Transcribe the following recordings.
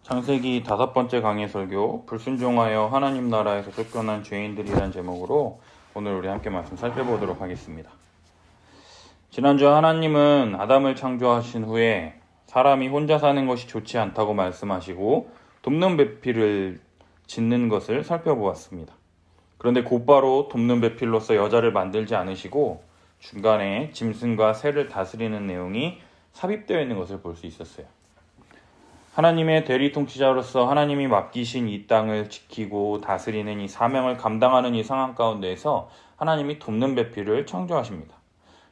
창세기 5번째 강의 설교, 불순종하여 하나님 나라에서 쫓겨난 죄인들이란 제목으로 오늘 우리 함께 말씀 살펴보도록 하겠습니다. 지난주 하나님은 아담을 창조하신 후에 사람이 혼자 사는 것이 좋지 않다고 말씀하시고 돕는 배필을 짓는 것을 살펴보았습니다. 그런데 곧바로 돕는 배필로서 여자를 만들지 않으시고 중간에 짐승과 새를 다스리는 내용이 삽입되어 있는 것을 볼 수 있었어요. 하나님의 대리 통치자로서 하나님이 맡기신 이 땅을 지키고 다스리는 이 사명을 감당하는 이 상황 가운데에서 하나님이 돕는 배필을 창조하십니다.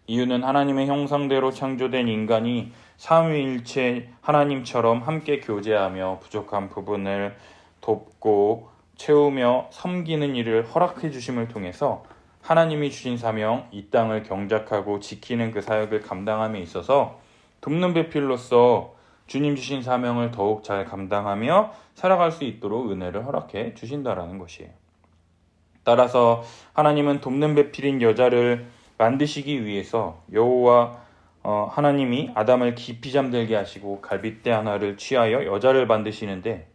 이유는 하나님의 형상대로 창조된 인간이 삼위일체 하나님처럼 함께 교제하며 부족한 부분을 돕고 채우며 섬기는 일을 허락해 주심을 통해서 하나님이 주신 사명, 이 땅을 경작하고 지키는 그 사역을 감당함에 있어서 돕는 배필로서 주님 주신 사명을 더욱 잘 감당하며 살아갈 수 있도록 은혜를 허락해 주신다라는 것이에요. 따라서 하나님은 돕는 배필인 여자를 만드시기 위해서 여호와 하나님이 아담을 깊이 잠들게 하시고 갈빗대 하나를 취하여 여자를 만드시는데,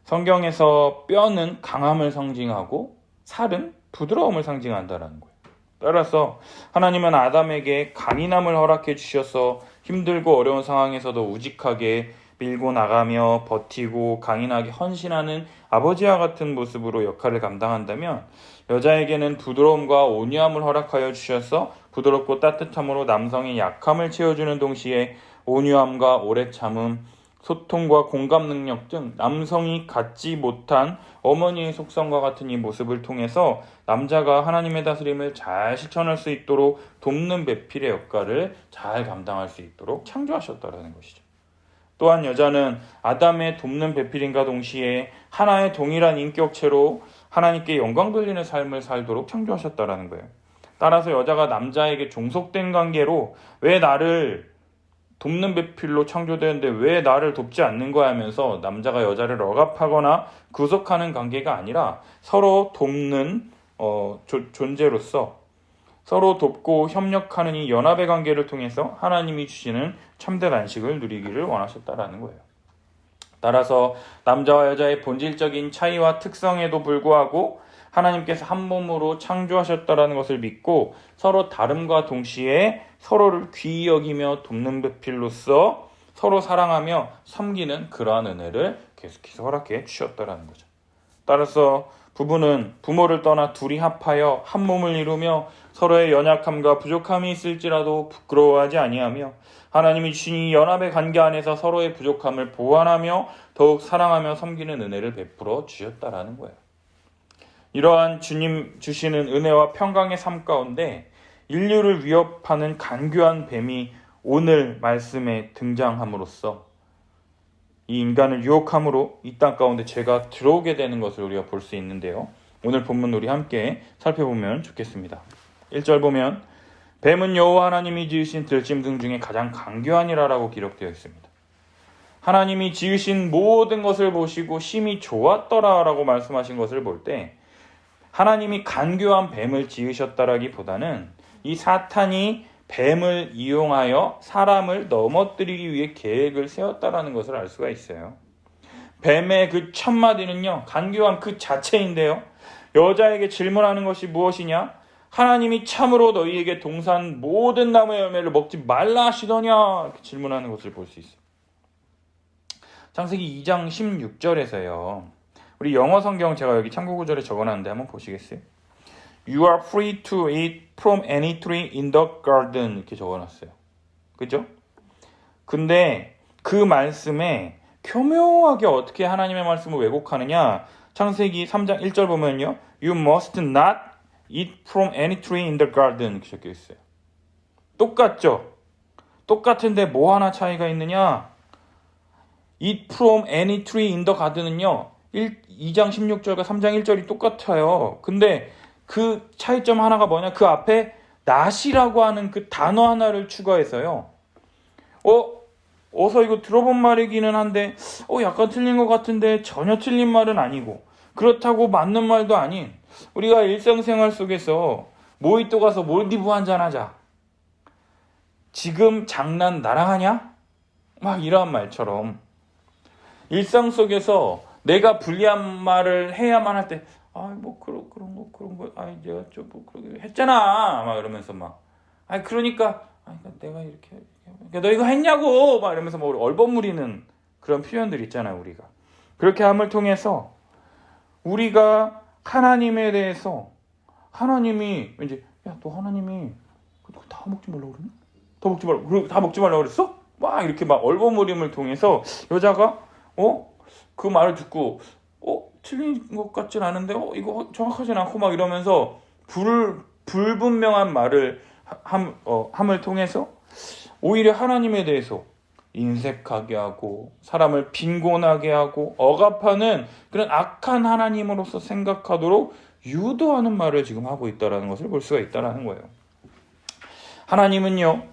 성경에서 뼈는 강함을 상징하고 살은 부드러움을 상징한다라는 거예요. 따라서 하나님은 아담에게 강인함을 허락해 주셔서 힘들고 어려운 상황에서도 우직하게 밀고 나가며 버티고 강인하게 헌신하는 아버지와 같은 모습으로 역할을 감당한다면, 여자에게는 부드러움과 온유함을 허락하여 주셔서 부드럽고 따뜻함으로 남성의 약함을 채워주는 동시에 온유함과 오래 참음, 소통과 공감 능력 등 남성이 갖지 못한 어머니의 속성과 같은 이 모습을 통해서 남자가 하나님의 다스림을 잘 실천할 수 있도록 돕는 배필의 역할을 잘 감당할 수 있도록 창조하셨다는 것이죠. 또한 여자는 아담의 돕는 배필인과 동시에 하나의 동일한 인격체로 하나님께 영광 돌리는 삶을 살도록 창조하셨다는 거예요. 따라서 여자가 남자에게 종속된 관계로 왜 나를 돕는 배필로 창조되었는데 왜 나를 돕지 않는 거야 하면서 남자가 여자를 억압하거나 구속하는 관계가 아니라 서로 돕는 존재로서 서로 돕고 협력하는 이 연합의 관계를 통해서 하나님이 주시는 참된 안식을 누리기를 원하셨다라는 거예요. 따라서 남자와 여자의 본질적인 차이와 특성에도 불구하고 하나님께서 한 몸으로 창조하셨다라는 것을 믿고 서로 다름과 동시에 서로를 귀히 여기며 돕는 배필로서 서로 사랑하며 섬기는 그러한 은혜를 계속해서 허락해 주셨다라는 거죠. 따라서 부부는 부모를 떠나 둘이 합하여 한 몸을 이루며 서로의 연약함과 부족함이 있을지라도 부끄러워하지 아니하며 하나님이 주신 이 연합의 관계 안에서 서로의 부족함을 보완하며 더욱 사랑하며 섬기는 은혜를 베풀어 주셨다라는 거예요. 이러한 주님 주시는 은혜와 평강의 삶 가운데 인류를 위협하는 간교한 뱀이 오늘 말씀에 등장함으로써 이 인간을 유혹함으로 이 땅 가운데 죄가 들어오게 되는 것을 우리가 볼 수 있는데요. 오늘 본문 우리 함께 살펴보면 좋겠습니다. 1절 보면 뱀은 여호와 하나님이 지으신 들짐승 중에 가장 간교하니라라고 기록되어 있습니다. 하나님이 지으신 모든 것을 보시고 심히 좋았더라라고 말씀하신 것을 볼 때 하나님이 간교한 뱀을 지으셨다라기보다는 이 사탄이 뱀을 이용하여 사람을 넘어뜨리기 위해 계획을 세웠다라는 것을 알 수가 있어요. 뱀의 그 첫 마디는요, 간교함 그 자체인데요. 여자에게 질문하는 것이 무엇이냐? 하나님이 참으로 너희에게 동산 모든 나무의 열매를 먹지 말라 하시더냐? 이렇게 질문하는 것을 볼 수 있어요. 창세기 2장 16절에서요. 우리 영어 성경 제가 여기 참고 구절에 적어놨는데 한번 보시겠어요? You are free to eat from any tree in the garden 이렇게 적어놨어요. 그죠? 근데 그 말씀에 교묘하게 어떻게 하나님의 말씀을 왜곡하느냐? 창세기 3장 1절 보면요. You must not eat from any tree in the garden 이렇게 적혀 있어요. 똑같죠? 똑같은데 뭐 하나 차이가 있느냐? Eat from any tree in the garden은요. 2장 16절과 3장 1절이 똑같아요. 근데 그 차이점 하나가 뭐냐? 그 앞에 not이라고 하는 그 단어 하나를 추가해서요. 어서 이거 들어본 말이기는 한데 약간 틀린 것 같은데 전혀 틀린 말은 아니고 그렇다고 맞는 말도 아닌 우리가 일상생활 속에서 모히또 가서 몰디브 한잔 하자. 지금 장난 나랑 하냐? 막 이런 말처럼 일상 속에서 내가 불리한 말을 해야만 할 때, 그런 거, 내가 좀 뭐 그러게 했잖아. 막 이러면서 그러니까 내가 이렇게, 너 이거 했냐고! 막 이러면서 얼버무리는 그런 표현들 있잖아요, 우리가. 그렇게 함을 통해서 우리가 하나님에 대해서 하나님이 왠지, 너 하나님이 그거 다 먹지 말라고 그러니? 다 먹지 말라고 그랬어? 막 이렇게 얼버무림을 통해서 여자가 그 말을 듣고 틀린 것 같진 않은데 이거 정확하진 않고 막 이러면서 불분명한 말을 함을 통해서 오히려 하나님에 대해서 인색하게 하고 사람을 빈곤하게 하고 억압하는 그런 악한 하나님으로서 생각하도록 유도하는 말을 지금 하고 있다는 것을 볼 수가 있다는 거예요. 하나님은요,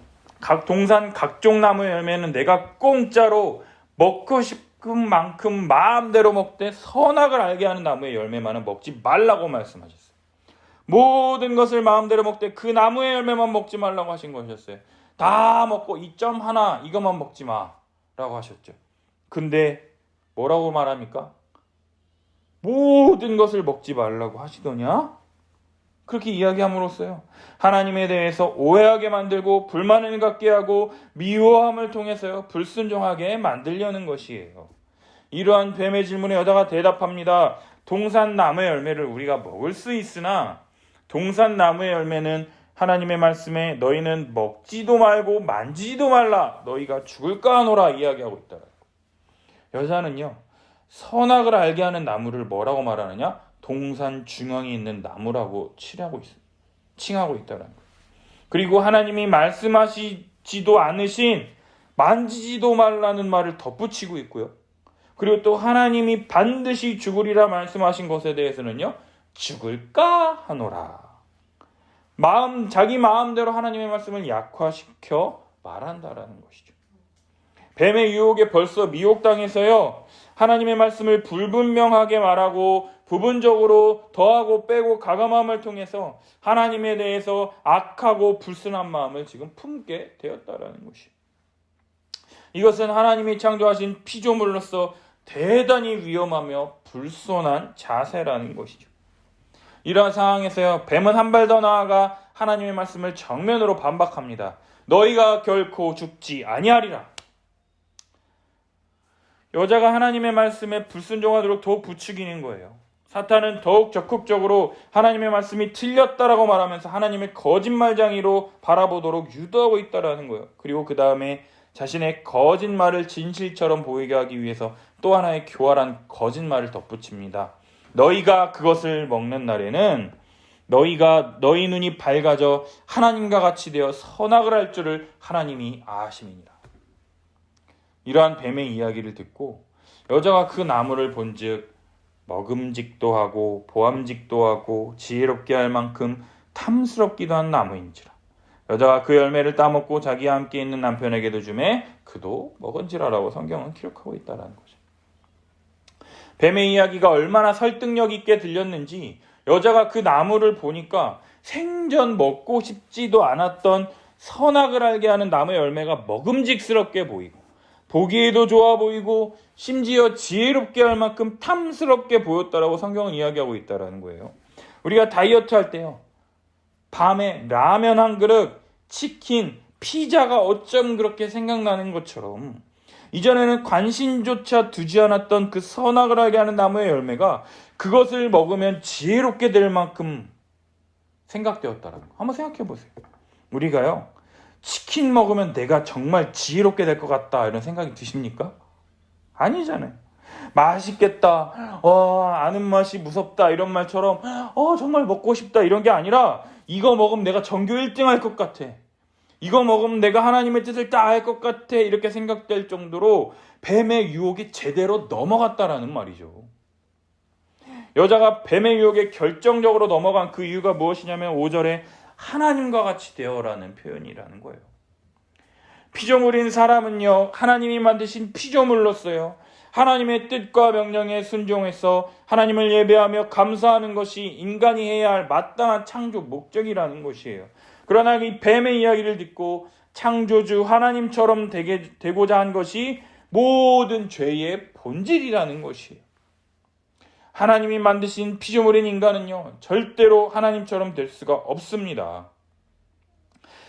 동산 각종 나무의 열매는 내가 공짜로 먹고 싶은 만큼 마음대로 먹되 선악을 알게 하는 나무의 열매만은 먹지 말라고 말씀하셨어요. 모든 것을 마음대로 먹되 그 나무의 열매만 먹지 말라고 하신 것이었어요. 다 먹고 2.1 이것만 먹지 마라고 하셨죠. 근데 뭐라고 말합니까? 모든 것을 먹지 말라고 하시더냐? 그렇게 이야기함으로써요, 하나님에 대해서 오해하게 만들고 불만을 갖게 하고 미워함을 통해서요, 불순종하게 만들려는 것이에요. 이러한 뱀의 질문에 여자가 대답합니다. 동산나무의 열매를 우리가 먹을 수 있으나 동산나무의 열매는 하나님의 말씀에 너희는 먹지도 말고 만지지도 말라, 너희가 죽을까 하노라 이야기하고 있다. 여자는요, 선악을 알게 하는 나무를 뭐라고 말하느냐? 동산 중앙에 있는 나무라고 칭하고 있다는 거예요. 그리고 하나님이 말씀하시지도 않으신 만지지도 말라는 말을 덧붙이고 있고요. 그리고 또 하나님이 반드시 죽으리라 말씀하신 것에 대해서는요, 죽을까 하노라. 자기 마음대로 하나님의 말씀을 약화시켜 말한다라는 것이죠. 뱀의 유혹에 벌써 미혹당해서요, 하나님의 말씀을 불분명하게 말하고 부분적으로 더하고 빼고 가감함을 통해서 하나님에 대해서 악하고 불순한 마음을 지금 품게 되었다라는 것이에요. 이것은 하나님이 창조하신 피조물로서 대단히 위험하며 불손한 자세라는 것이죠. 이러한 상황에서요, 뱀은 한 발 더 나아가 하나님의 말씀을 정면으로 반박합니다. 너희가 결코 죽지 아니하리라. 여자가 하나님의 말씀에 불순종하도록 더욱 부추기는 거예요. 사탄은 더욱 적극적으로 하나님의 말씀이 틀렸다라고 말하면서 하나님의 거짓말쟁이로 바라보도록 유도하고 있다라는 거예요. 그리고 그 다음에 자신의 거짓말을 진실처럼 보이게 하기 위해서 또 하나의 교활한 거짓말을 덧붙입니다. 너희가 그것을 먹는 날에는 너희 눈이 밝아져 하나님과 같이 되어 선악을 할 줄을 하나님이 아심이니라. 이러한 뱀의 이야기를 듣고 여자가 그 나무를 본즉 먹음직도 하고 보암직도 하고 지혜롭게 할 만큼 탐스럽기도 한 나무인지라. 여자가 그 열매를 따먹고 자기와 함께 있는 남편에게도 주매 그도 먹은지라라고 성경은 기록하고 있다는 거죠. 뱀의 이야기가 얼마나 설득력 있게 들렸는지 여자가 그 나무를 보니까 생전 먹고 싶지도 않았던 선악을 알게 하는 나무의 열매가 먹음직스럽게 보이고 보기에도 좋아 보이고 심지어 지혜롭게 할 만큼 탐스럽게 보였다라고 성경은 이야기하고 있다는 거예요. 우리가 다이어트 할 때요, 밤에 라면 한 그릇, 치킨, 피자가 어쩜 그렇게 생각나는 것처럼 이전에는 관심조차 두지 않았던 그 선악을 알게 하는 나무의 열매가 그것을 먹으면 지혜롭게 될 만큼 생각되었다라는 거. 한번 생각해 보세요. 우리가요, 치킨 먹으면 내가 정말 지혜롭게 될 것 같다 이런 생각이 드십니까? 아니잖아요. 맛있겠다, 아는 맛이 무섭다 이런 말처럼 정말 먹고 싶다 이런 게 아니라 이거 먹으면 내가 전교 1등 할 것 같아, 이거 먹으면 내가 하나님의 뜻을 다 할 것 같아 이렇게 생각될 정도로 뱀의 유혹이 제대로 넘어갔다라는 말이죠. 여자가 뱀의 유혹에 결정적으로 넘어간 그 이유가 무엇이냐면 5절에 하나님과 같이 되어라는 표현이라는 거예요. 피조물인 사람은요, 하나님이 만드신 피조물로서요, 하나님의 뜻과 명령에 순종해서 하나님을 예배하며 감사하는 것이 인간이 해야 할 마땅한 창조 목적이라는 것이에요. 그러나 이 뱀의 이야기를 듣고 창조주 하나님처럼 되고자 한 것이 모든 죄의 본질이라는 것이에요. 하나님이 만드신 피조물인 인간은요, 절대로 하나님처럼 될 수가 없습니다.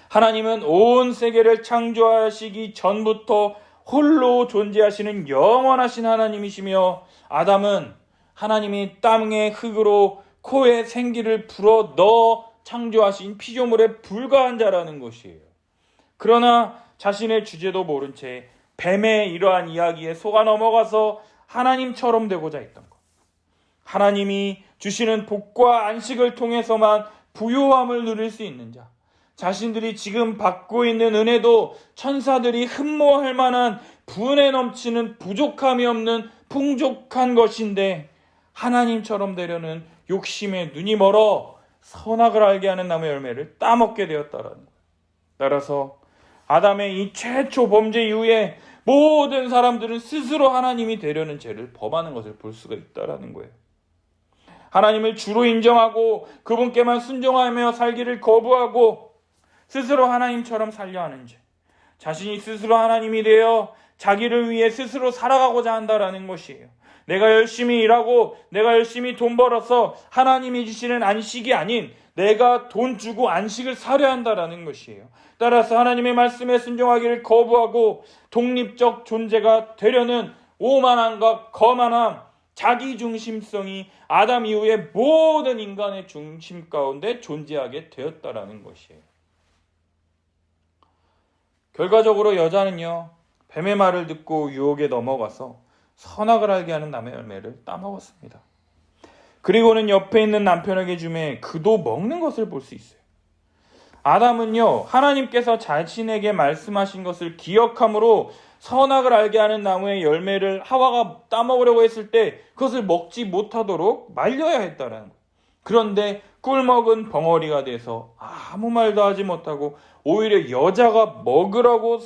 하나님은 온 세계를 창조하시기 전부터 홀로 존재하시는 영원하신 하나님이시며, 아담은 하나님이 땅의 흙으로 코에 생기를 불어 넣어 창조하신 피조물에 불과한 자라는 것이에요. 그러나 자신의 주제도 모른 채 뱀의 이러한 이야기에 속아 넘어가서 하나님처럼 되고자 했던 것. 하나님이 주시는 복과 안식을 통해서만 부요함을 누릴 수 있는 자, 자신들이 지금 받고 있는 은혜도 천사들이 흠모할 만한 분에 넘치는 부족함이 없는 풍족한 것인데, 하나님처럼 되려는 욕심에 눈이 멀어 선악을 알게 하는 나무의 열매를 따먹게 되었다라는 거예요. 따라서 아담의 이 최초 범죄 이후에 모든 사람들은 스스로 하나님이 되려는 죄를 범하는 것을 볼 수가 있다라는 거예요. 하나님을 주로 인정하고 그분께만 순종하며 살기를 거부하고 스스로 하나님처럼 살려 하는 죄, 자신이 스스로 하나님이 되어 자기를 위해 스스로 살아가고자 한다라는 것이에요. 내가 열심히 일하고 내가 열심히 돈 벌어서 하나님이 주시는 안식이 아닌 내가 돈 주고 안식을 사려 한다라는 것이에요. 따라서 하나님의 말씀에 순종하기를 거부하고 독립적 존재가 되려는 오만함과 거만함, 자기중심성이 아담 이후에 모든 인간의 중심 가운데 존재하게 되었다라는 것이에요. 결과적으로 여자는요, 뱀의 말을 듣고 유혹에 넘어가서 선악을 알게 하는 나무의 열매를 따먹었습니다. 그리고는 옆에 있는 남편에게 주매 그도 먹는 것을 볼 수 있어요. 아담은요, 하나님께서 자신에게 말씀하신 것을 기억함으로 선악을 알게 하는 나무의 열매를 하와가 따먹으려고 했을 때 그것을 먹지 못하도록 말려야 했다는 거예요. 그런데 꿀먹은 벙어리가 돼서 아무 말도 하지 못하고 오히려 여자가 먹으라고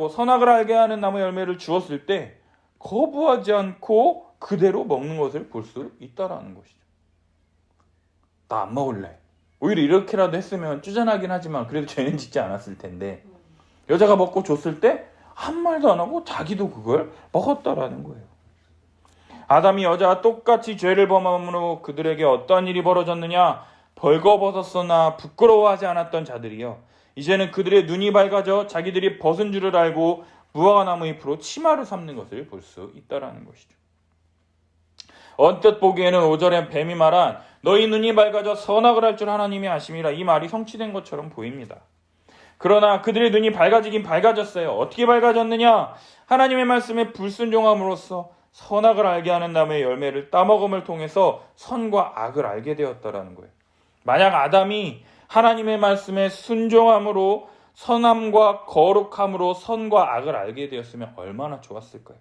선악을 알게 하는 나무의 열매를 주었을 때 거부하지 않고 그대로 먹는 것을 볼 수 있다라는 것이죠. 나 안 먹을래. 오히려 이렇게라도 했으면 쭈잔하긴 하지만 그래도 죄는 짓지 않았을 텐데, 여자가 먹고 줬을 때 한 말도 안 하고 자기도 그걸 먹었다라는 거예요. 아담이 여자와 똑같이 죄를 범함으로 그들에게 어떠한 일이 벌어졌느냐? 벌거벗었으나 부끄러워하지 않았던 자들이요, 이제는 그들의 눈이 밝아져 자기들이 벗은 줄을 알고 무화과나무 잎으로 치마를 삼는 것을 볼 수 있다라는 것이죠. 언뜻 보기에는 5절에 뱀이 말한 너희 눈이 밝아져 선악을 할 줄 하나님이 아심이라, 이 말이 성취된 것처럼 보입니다. 그러나 그들의 눈이 밝아지긴 밝아졌어요. 어떻게 밝아졌느냐? 하나님의 말씀에 불순종함으로써 선악을 알게 하는 나무의 열매를 따먹음을 통해서 선과 악을 알게 되었다라는 거예요. 만약 아담이 하나님의 말씀에 순종함으로 선함과 거룩함으로 선과 악을 알게 되었으면 얼마나 좋았을까요?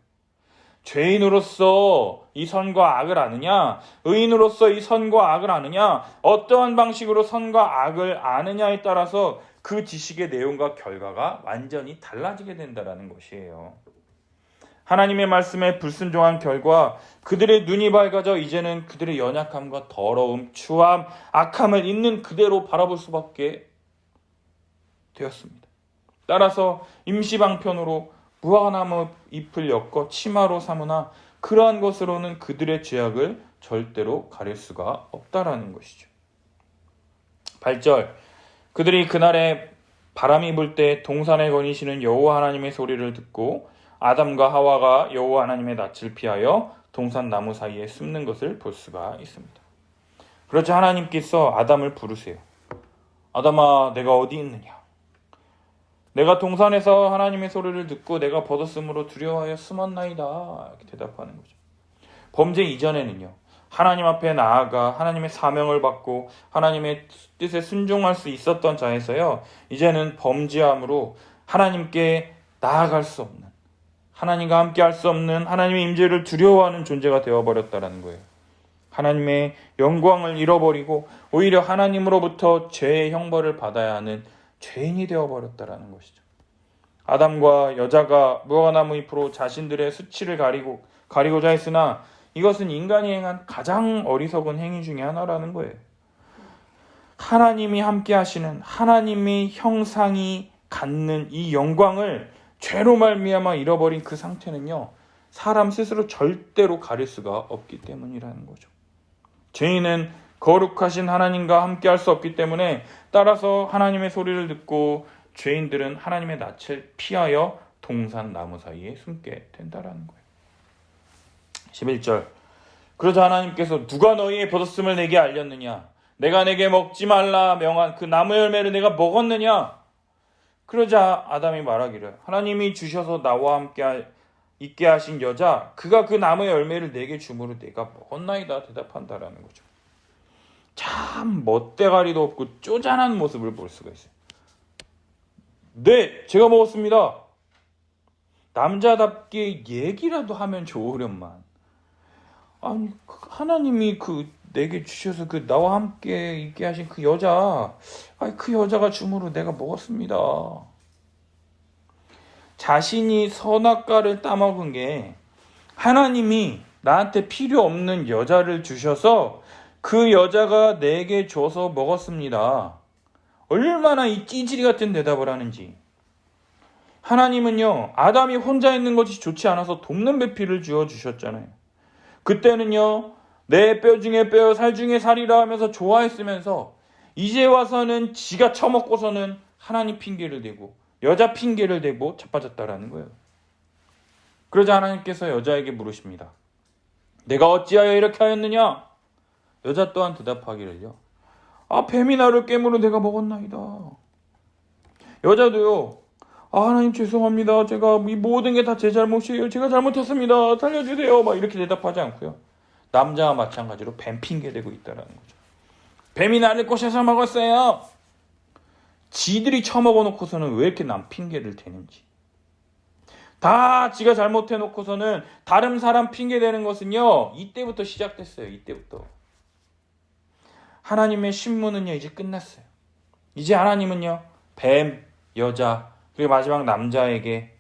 죄인으로서 이 선과 악을 아느냐, 의인으로서 이 선과 악을 아느냐, 어떠한 방식으로 선과 악을 아느냐에 따라서 그 지식의 내용과 결과가 완전히 달라지게 된다는 것이에요. 하나님의 말씀에 불순종한 결과 그들의 눈이 밝아져 이제는 그들의 연약함과 더러움, 추함, 악함을 있는 그대로 바라볼 수밖에 되었습니다. 따라서 임시방편으로 무화과나무 잎을 엮어 치마로 삼으나 그러한 것으로는 그들의 죄악을 절대로 가릴 수가 없다라는 것이죠. 8절, 그들이 그날에 바람이 불 때 동산에 거니시는 여호와 하나님의 소리를 듣고 아담과 하와가 여호와 하나님의 낯을 피하여 동산 나무 사이에 숨는 것을 볼 수가 있습니다. 그렇지, 하나님께서 아담을 부르세요. 아담아, 내가 어디 있느냐? 내가 동산에서 하나님의 소리를 듣고 내가 벗었으므로 두려워하여 숨었나이다. 이렇게 대답하는 거죠. 범죄 이전에는요, 하나님 앞에 나아가 하나님의 사명을 받고 하나님의 뜻에 순종할 수 있었던 자에서요, 이제는 범죄함으로 하나님께 나아갈 수 없는, 하나님과 함께 할 수 없는 하나님의 임재를 두려워하는 존재가 되어버렸다는 거예요. 하나님의 영광을 잃어버리고 오히려 하나님으로부터 죄의 형벌을 받아야 하는 죄인이 되어버렸다는 것이죠. 아담과 여자가 무화과나무 잎으로 자신들의 수치를 가리고자 했으나 이것은 인간이 행한 가장 어리석은 행위 중에 하나라는 거예요. 하나님이 함께 하시는 하나님의 형상이 갖는 이 영광을 죄로 말미암아 잃어버린 그 상태는요, 사람 스스로 절대로 가릴 수가 없기 때문이라는 거죠. 죄인은 거룩하신 하나님과 함께 할 수 없기 때문에, 따라서 하나님의 소리를 듣고 죄인들은 하나님의 낯을 피하여 동산 나무 사이에 숨게 된다라는 거예요. 11절. 그러자 하나님께서 누가 너희의 벗었음을 내게 알렸느냐? 내가 내게 먹지 말라 명한 그 나무 열매를 내가 먹었느냐? 그러자 아담이 말하기를, 하나님이 주셔서 나와 함께 있게 하신 여자, 그가 그 나무의 열매를 내게 주므로 내가 먹었나이다 대답한다라는 거죠. 참 멋대가리도 없고 쪼잔한 모습을 볼 수가 있어요. 네, 제가 먹었습니다. 남자답게 얘기라도 하면 좋으련만. 아니, 하나님이 내게 주셔서 나와 함께 있게 하신 그 여자, 그 여자가 주므로 내가 먹었습니다. 자신이 선악과를 따먹은 게 하나님이 나한테 필요 없는 여자를 주셔서 그 여자가 내게 줘서 먹었습니다. 얼마나 이 찌질이 같은 대답을 하는지. 하나님은요, 아담이 혼자 있는 것이 좋지 않아서 돕는 배필을 주어주셨잖아요. 그때는요, 내 뼈 중에 뼈, 살 중에 살이라 하면서 좋아했으면서, 이제 와서는 지가 처먹고서는 하나님 핑계를 대고 여자 핑계를 대고 자빠졌다라는 거예요. 그러자 하나님께서 여자에게 물으십니다. 내가 어찌하여 이렇게 하였느냐? 여자 또한 대답하기를요, 뱀이 나를 깨물어 내가 먹었나이다. 여자도요, 하나님 죄송합니다. 제가 이 모든 게 다 제 잘못이에요. 제가 잘못했습니다. 살려주세요. 막 이렇게 대답하지 않고요, 남자와 마찬가지로 뱀 핑계대고 있다라는 거죠. 뱀이 나를 꼬셔서 먹었어요. 지들이 처먹어 놓고서는 왜 이렇게 남 핑계를 대는지. 다 지가 잘못해 놓고서는 다른 사람 핑계대는 것은요, 이때부터 시작됐어요. 이때부터. 하나님의 신문은요, 이제 끝났어요. 이제 하나님은요, 뱀, 여자, 그리고 마지막 남자에게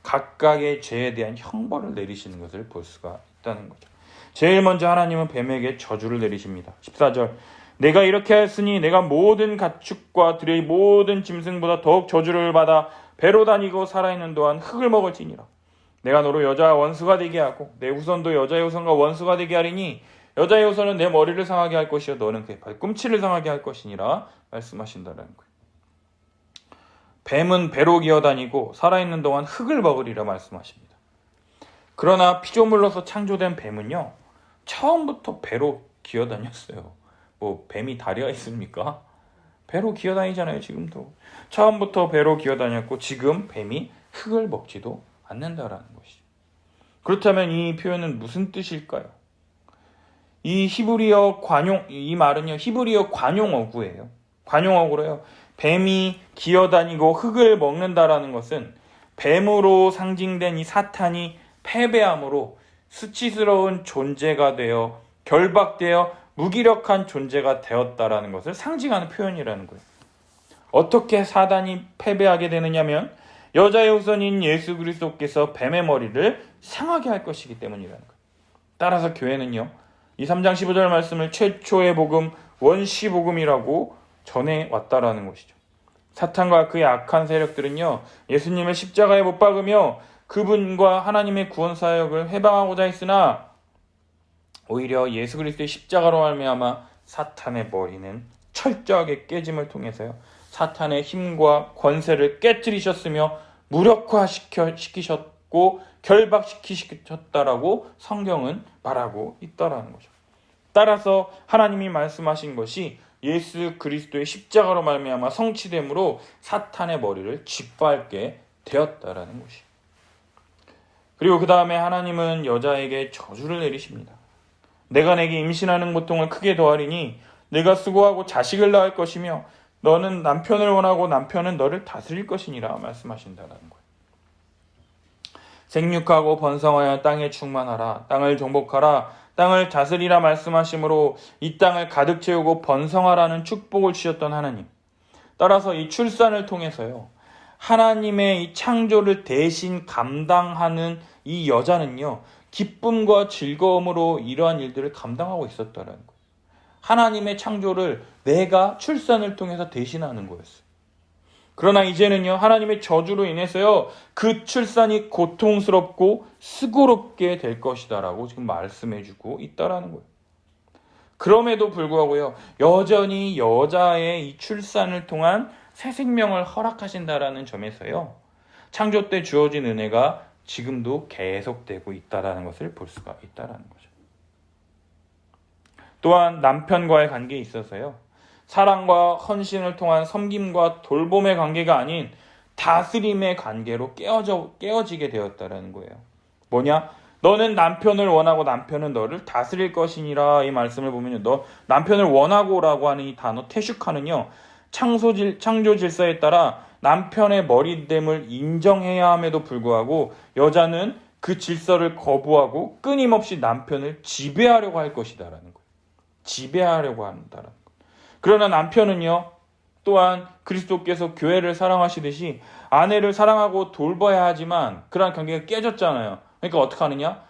각각의 죄에 대한 형벌을 내리시는 것을 볼 수가 있다는 거죠. 제일 먼저 하나님은 뱀에게 저주를 내리십니다. 14절. 내가 이렇게 하였으니 내가 모든 가축과 들의 모든 짐승보다 더욱 저주를 받아 배로 다니고 살아있는 동안 흙을 먹을지니라. 내가 너로 여자와 원수가 되게 하고 내 후손도 여자의 후손과 원수가 되게 하리니 여자의 후손은 내 머리를 상하게 할 것이요 너는 그의 발꿈치를 상하게 할 것이니라 말씀하신다는 거예요. 뱀은 배로 기어다니고 살아있는 동안 흙을 먹으리라 말씀하십니다. 그러나 피조물로서 창조된 뱀은요, 처음부터 배로 기어다녔어요. 뱀이 다리가 있습니까? 배로 기어다니잖아요. 지금도. 처음부터 배로 기어다녔고 지금 뱀이 흙을 먹지도 않는다라는 것이죠. 그렇다면 이 표현은 무슨 뜻일까요? 이 말은요, 히브리어 관용어구예요. 관용어구로요, 뱀이 기어다니고 흙을 먹는다라는 것은 뱀으로 상징된 이 사탄이 패배함으로 수치스러운 존재가 되어 결박되어 무기력한 존재가 되었다라는 것을 상징하는 표현이라는 거예요. 어떻게 사단이 패배하게 되느냐면 여자의 후손인 예수 그리스도께서 뱀의 머리를 상하게 할 것이기 때문이라는 거예요. 따라서 교회는요, 이 3장 15절 말씀을 최초의 복음, 원시복음이라고 전해왔다라는 것이죠. 사탄과 그의 악한 세력들은요, 예수님을 십자가에 못 박으며 그분과 하나님의 구원 사역을 해방하고자 했으나 오히려 예수 그리스도의 십자가로 말미암아 사탄의 머리는 철저하게 깨짐을 통해서요, 사탄의 힘과 권세를 깨뜨리셨으며 무력화시키셨고 결박시키셨다라고 성경은 말하고 있다라는 거죠. 따라서 하나님이 말씀하신 것이 예수 그리스도의 십자가로 말미암아 성취됨으로 사탄의 머리를 짓밟게 되었다라는 것이. 그리고 그 다음에 하나님은 여자에게 저주를 내리십니다. 내가 내게 임신하는 고통을 크게 더하리니 내가 수고하고 자식을 낳을 것이며 너는 남편을 원하고 남편은 너를 다스릴 것이니라 말씀하신다는 거예요. 생육하고 번성하여 땅에 충만하라. 땅을 정복하라. 땅을 다스리라 말씀하시므로 이 땅을 가득 채우고 번성하라는 축복을 주셨던 하나님. 따라서 이 출산을 통해서요, 하나님의 이 창조를 대신 감당하는 이 여자는요, 기쁨과 즐거움으로 이러한 일들을 감당하고 있었다는 거예요. 하나님의 창조를 내가 출산을 통해서 대신하는 거였어요. 그러나 이제는요, 하나님의 저주로 인해서요, 그 출산이 고통스럽고 수고롭게 될 것이다라고 지금 말씀해주고 있다라는 거예요. 그럼에도 불구하고요, 여전히 여자의 이 출산을 통한 새 생명을 허락하신다라는 점에서요, 창조 때 주어진 은혜가 지금도 계속되고 있다라는 것을 볼 수가 있다라는 거죠. 또한 남편과의 관계에 있어서요, 사랑과 헌신을 통한 섬김과 돌봄의 관계가 아닌 다스림의 관계로 깨어지게 되었다라는 거예요. 뭐냐? 너는 남편을 원하고 남편은 너를 다스릴 것이니라. 이 말씀을 보면요, 너 남편을 원하고라고 하는 이 단어 테슈카는요, 창조 질서에 따라 남편의 머리됨을 인정해야 함에도 불구하고 여자는 그 질서를 거부하고 끊임없이 남편을 지배하려고 할 것이다라는 거예요. 지배하려고 한다라는 거예요. 그러나 남편은요, 또한 그리스도께서 교회를 사랑하시듯이 아내를 사랑하고 돌봐야 하지만 그러한 관계가 깨졌잖아요. 그러니까 어떻게 하느냐?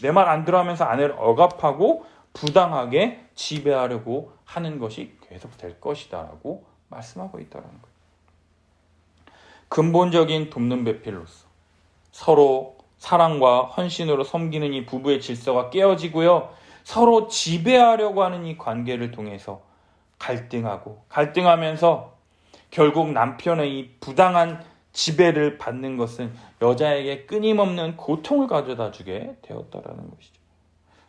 내 말 안 들어 하면서 아내를 억압하고 부당하게 지배하려고 하는 것이 계속될 것이다라고 말씀하고 있다는 거예요. 근본적인 돕는 배필로서 서로 사랑과 헌신으로 섬기는 이 부부의 질서가 깨어지고요, 서로 지배하려고 하는 이 관계를 통해서 갈등하면서 결국 남편의 이 부당한 지배를 받는 것은 여자에게 끊임없는 고통을 가져다 주게 되었다라는 것이죠.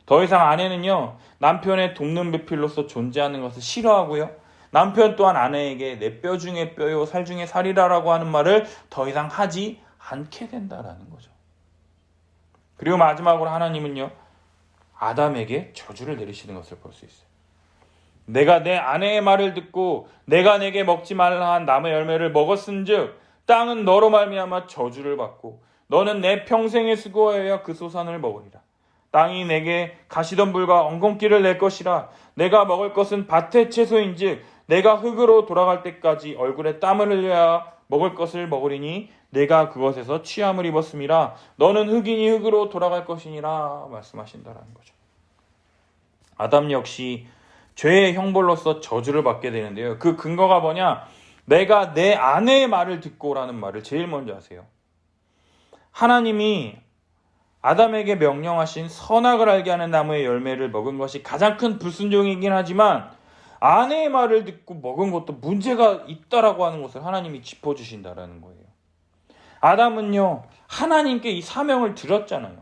더 이상 아내는요, 남편의 돕는 배필로서 존재하는 것을 싫어하고요, 남편 또한 아내에게 내 뼈 중에 뼈요 살 중에 살이라라고 하는 말을 더 이상 하지 않게 된다라는 거죠. 그리고 마지막으로 하나님은요, 아담에게 저주를 내리시는 것을 볼 수 있어요. 내가 내 아내의 말을 듣고 내가 내게 먹지 말라 한 나무의 열매를 먹었은즉 땅은 너로 말미암아 저주를 받고 너는 내 평생의 수고하여 그 소산을 먹으리라. 땅이 내게 가시덤불과 엉겅퀴를 낼 것이라. 내가 먹을 것은 밭의 채소인즉 내가 흙으로 돌아갈 때까지 얼굴에 땀을 흘려야 먹을 것을 먹으리니 내가 그것에서 취함을 입었음이라. 너는 흙이니 흙으로 돌아갈 것이니라 말씀하신다라는 거죠. 아담 역시 죄의 형벌로서 저주를 받게 되는데요, 그 근거가 뭐냐? 내가 내 아내의 말을 듣고라는 말을 제일 먼저 하세요. 하나님이 아담에게 명령하신 선악을 알게 하는 나무의 열매를 먹은 것이 가장 큰 불순종이긴 하지만 아내의 말을 듣고 먹은 것도 문제가 있다라고 하는 것을 하나님이 짚어주신다라는 거예요. 아담은요, 하나님께 이 사명을 들었잖아요.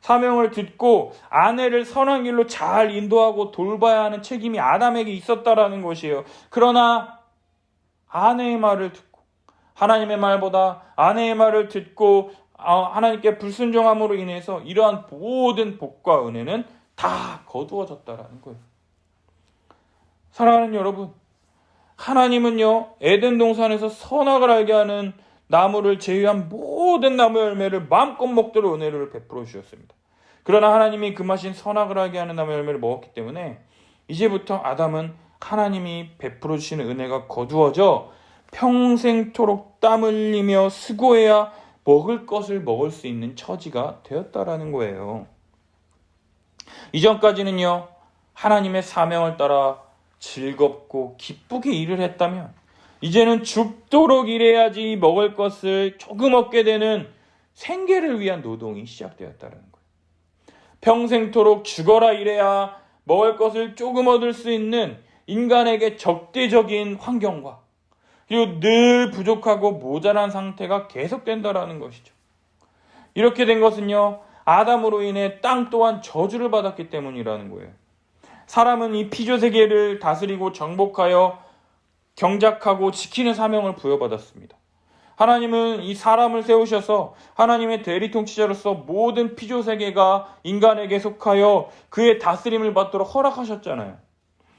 사명을 듣고 아내를 선한 길로 잘 인도하고 돌봐야 하는 책임이 아담에게 있었다라는 것이에요. 그러나 아내의 말을 듣고 하나님의 말보다 아내의 말을 듣고 하나님께 불순종함으로 인해서 이러한 모든 복과 은혜는 다 거두어졌다라는 거예요. 사랑하는 여러분, 하나님은요, 에덴 동산에서 선악을 알게 하는 나무를 제외한 모든 나무 열매를 마음껏 먹도록 은혜를 베풀어 주셨습니다. 그러나 하나님이 금하신 선악을 알게 하는 나무 열매를 먹었기 때문에 이제부터 아담은 하나님이 베풀어 주시는 은혜가 거두어져 평생토록 땀 흘리며 수고해야 먹을 것을 먹을 수 있는 처지가 되었다라는 거예요. 이전까지는요, 하나님의 사명을 따라 즐겁고 기쁘게 일을 했다면 이제는 죽도록 일해야지 먹을 것을 조금 얻게 되는 생계를 위한 노동이 시작되었다는 거예요. 평생토록 죽어라 일해야 먹을 것을 조금 얻을 수 있는 인간에게 적대적인 환경과 그리고 늘 부족하고 모자란 상태가 계속된다라는 것이죠. 이렇게 된 것은요, 아담으로 인해 땅 또한 저주를 받았기 때문이라는 거예요. 사람은 이 피조세계를 다스리고 정복하여 경작하고 지키는 사명을 부여받았습니다. 하나님은 이 사람을 세우셔서 하나님의 대리통치자로서 모든 피조세계가 인간에게 속하여 그의 다스림을 받도록 허락하셨잖아요.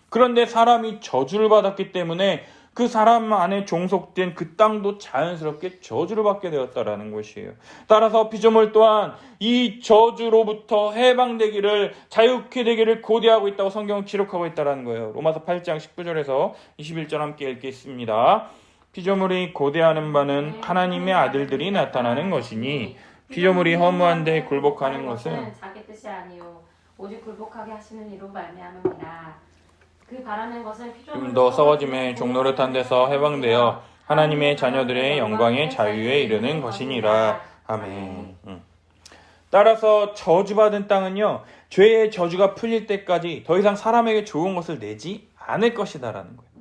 그런데 사람이 저주를 받았기 때문에 그 사람 안에 종속된 그 땅도 자연스럽게 저주를 받게 되었다라는 것이에요. 따라서 피조물 또한 이 저주로부터 해방되기를, 자유케 되기를 고대하고 있다고 성경은 기록하고 있다라는 거예요. 로마서 8장 19절에서 21절 함께 읽겠습니다. 피조물이 고대하는 바는 하나님의 아들들이 나타나는 것이니 피조물이 허무한데 굴복하는 것은 자기 뜻이 아니요 오직 굴복하게 하시는 이로 말미암음이라. 그 바라는 것은 피조물로 좀 더 썩어짐에 종노릇한 데서 해방되어 하나님의 자녀들의 영광의 자유에 이르는 것이니라. 아멘. 따라서 저주받은 땅은요, 죄의 저주가 풀릴 때까지 더 이상 사람에게 좋은 것을 내지 않을 것이다라는 거예요.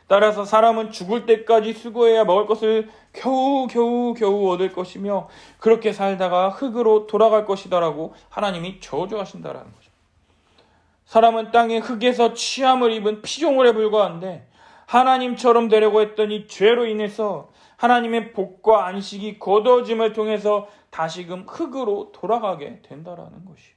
따라서 사람은 죽을 때까지 수고해야 먹을 것을 겨우 얻을 것이며 그렇게 살다가 흙으로 돌아갈 것이다라고 하나님이 저주하신다라는 거죠. 사람은 땅의 흙에서 취함을 입은 피조물에 불과한데 하나님처럼 되려고 했던 이 죄로 인해서 하나님의 복과 안식이 거두어짐을 통해서 다시금 흙으로 돌아가게 된다라는 것이에요.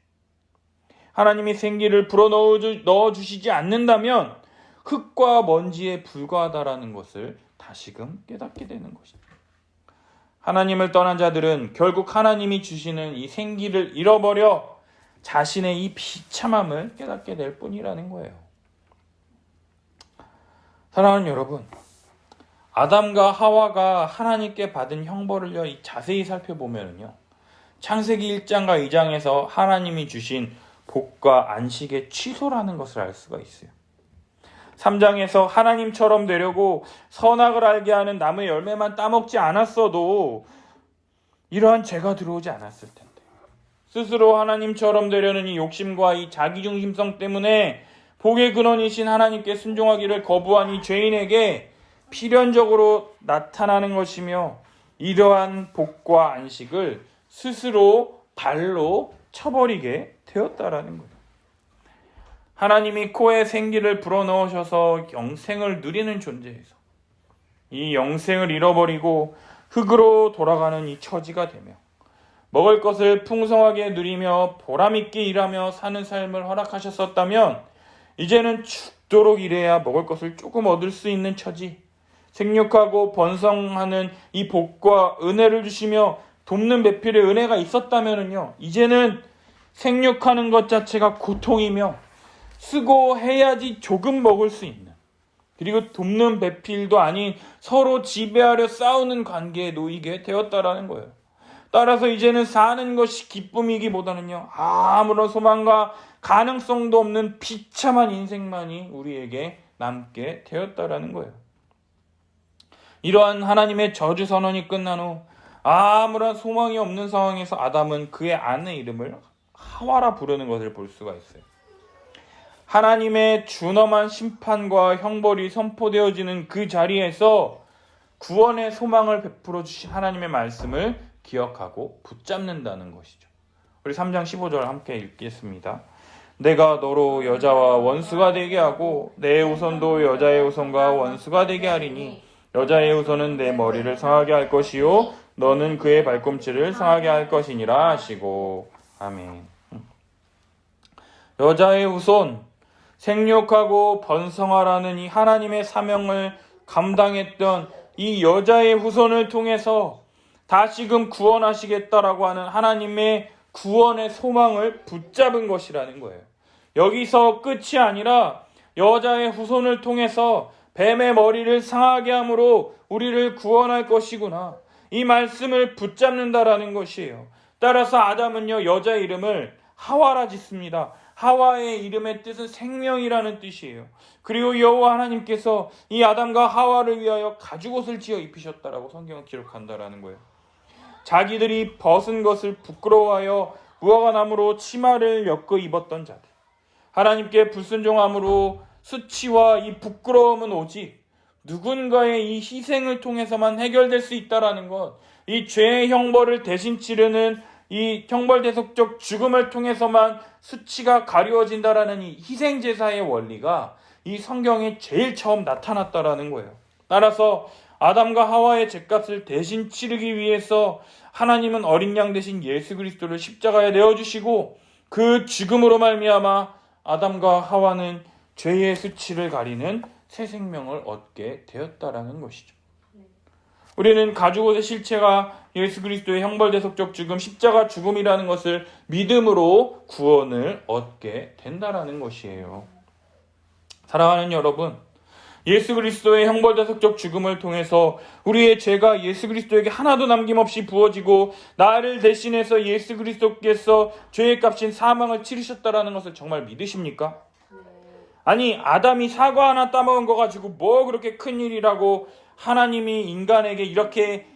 하나님이 생기를 불어넣어주시지 않는다면 흙과 먼지에 불과하다라는 것을 다시금 깨닫게 되는 것이죠. 하나님을 떠난 자들은 결국 하나님이 주시는 이 생기를 잃어버려 자신의 이 비참함을 깨닫게 될 뿐이라는 거예요. 사랑하는 여러분, 아담과 하와가 하나님께 받은 형벌을 자세히 살펴보면요, 창세기 1장과 2장에서 하나님이 주신 복과 안식의 취소라는 것을 알 수가 있어요. 3장에서 하나님처럼 되려고 선악을 알게 하는 나무의 열매만 따먹지 않았어도 이러한 죄가 들어오지 않았을 텐데, 스스로 하나님처럼 되려는 이 욕심과 이 자기중심성 때문에 복의 근원이신 하나님께 순종하기를 거부한 이 죄인에게 필연적으로 나타나는 것이며, 이러한 복과 안식을 스스로 발로 쳐버리게 되었다라는 거예요. 하나님이 코에 생기를 불어넣으셔서 영생을 누리는 존재에서 이 영생을 잃어버리고 흙으로 돌아가는 이 처지가 되며, 먹을 것을 풍성하게 누리며 보람있게 일하며 사는 삶을 허락하셨었다면 이제는 죽도록 일해야 먹을 것을 조금 얻을 수 있는 처지, 생육하고 번성하는 이 복과 은혜를 주시며 돕는 배필의 은혜가 있었다면요, 이제는 생육하는 것 자체가 고통이며 쓰고 해야지 조금 먹을 수 있는, 그리고 돕는 배필도 아닌 서로 지배하려 싸우는 관계에 놓이게 되었다라는 거예요. 따라서 이제는 사는 것이 기쁨이기보다는요, 아무런 소망과 가능성도 없는 비참한 인생만이 우리에게 남게 되었다라는 거예요. 이러한 하나님의 저주 선언이 끝난 후 아무런 소망이 없는 상황에서 아담은 그의 아내 이름을 하와라 부르는 것을 볼 수가 있어요. 하나님의 준엄한 심판과 형벌이 선포되어지는 그 자리에서 구원의 소망을 베풀어 주신 하나님의 말씀을 기억하고 붙잡는다는 것이죠. 우리 3장 15절 함께 읽겠습니다. 내가 너로 여자와 원수가 되게 하고 내 후손도 여자의 후손과 원수가 되게 하리니 여자의 후손은 내 머리를 상하게 할 것이요 너는 그의 발꿈치를 상하게 할 것이니라 하시고. 아멘. 여자의 후손, 생육하고 번성하라는 이 하나님의 사명을 감당했던 이 여자의 후손을 통해서 다시금 구원하시겠다라고 하는 하나님의 구원의 소망을 붙잡은 것이라는 거예요. 여기서 끝이 아니라 여자의 후손을 통해서 뱀의 머리를 상하게 함으로 우리를 구원할 것이구나, 이 말씀을 붙잡는다라는 것이에요. 따라서 아담은요, 여자의 이름을 하와라 짓습니다. 하와의 이름의 뜻은 생명이라는 뜻이에요. 그리고 여호와 하나님께서 이 아담과 하와를 위하여 가죽옷을 지어 입히셨다라고 성경은 기록한다라는 거예요. 자기들이 벗은 것을 부끄러워하여 무화과나무로 치마를 엮어 입었던 자들, 하나님께 불순종함으로 수치와 이 부끄러움은 오직 누군가의 이 희생을 통해서만 해결될 수 있다라는 것, 이 죄의 형벌을 대신 치르는 이 형벌대속적 죽음을 통해서만 수치가 가려워진다라는 이 희생제사의 원리가 이 성경에 제일 처음 나타났다라는 거예요. 따라서 아담과 하와의 죄값을 대신 치르기 위해서 하나님은 어린 양 대신 예수 그리스도를 십자가에 내어주시고 그 죽음으로 말미암아 아담과 하와는 죄의 수치를 가리는 새 생명을 얻게 되었다라는 것이죠. 우리는 가죽옷의 실체가 예수 그리스도의 형벌대속적 죽음, 십자가 죽음이라는 것을 믿음으로 구원을 얻게 된다라는 것이에요. 사랑하는 여러분, 예수 그리스도의 형벌대속적 죽음을 통해서 우리의 죄가 예수 그리스도에게 하나도 남김없이 부어지고 나를 대신해서 예수 그리스도께서 죄의 값인 사망을 치르셨다라는 것을 정말 믿으십니까? 아니, 아담이 사과 하나 따먹은 거 가지고 뭐 그렇게 큰일이라고 하나님이 인간에게 이렇게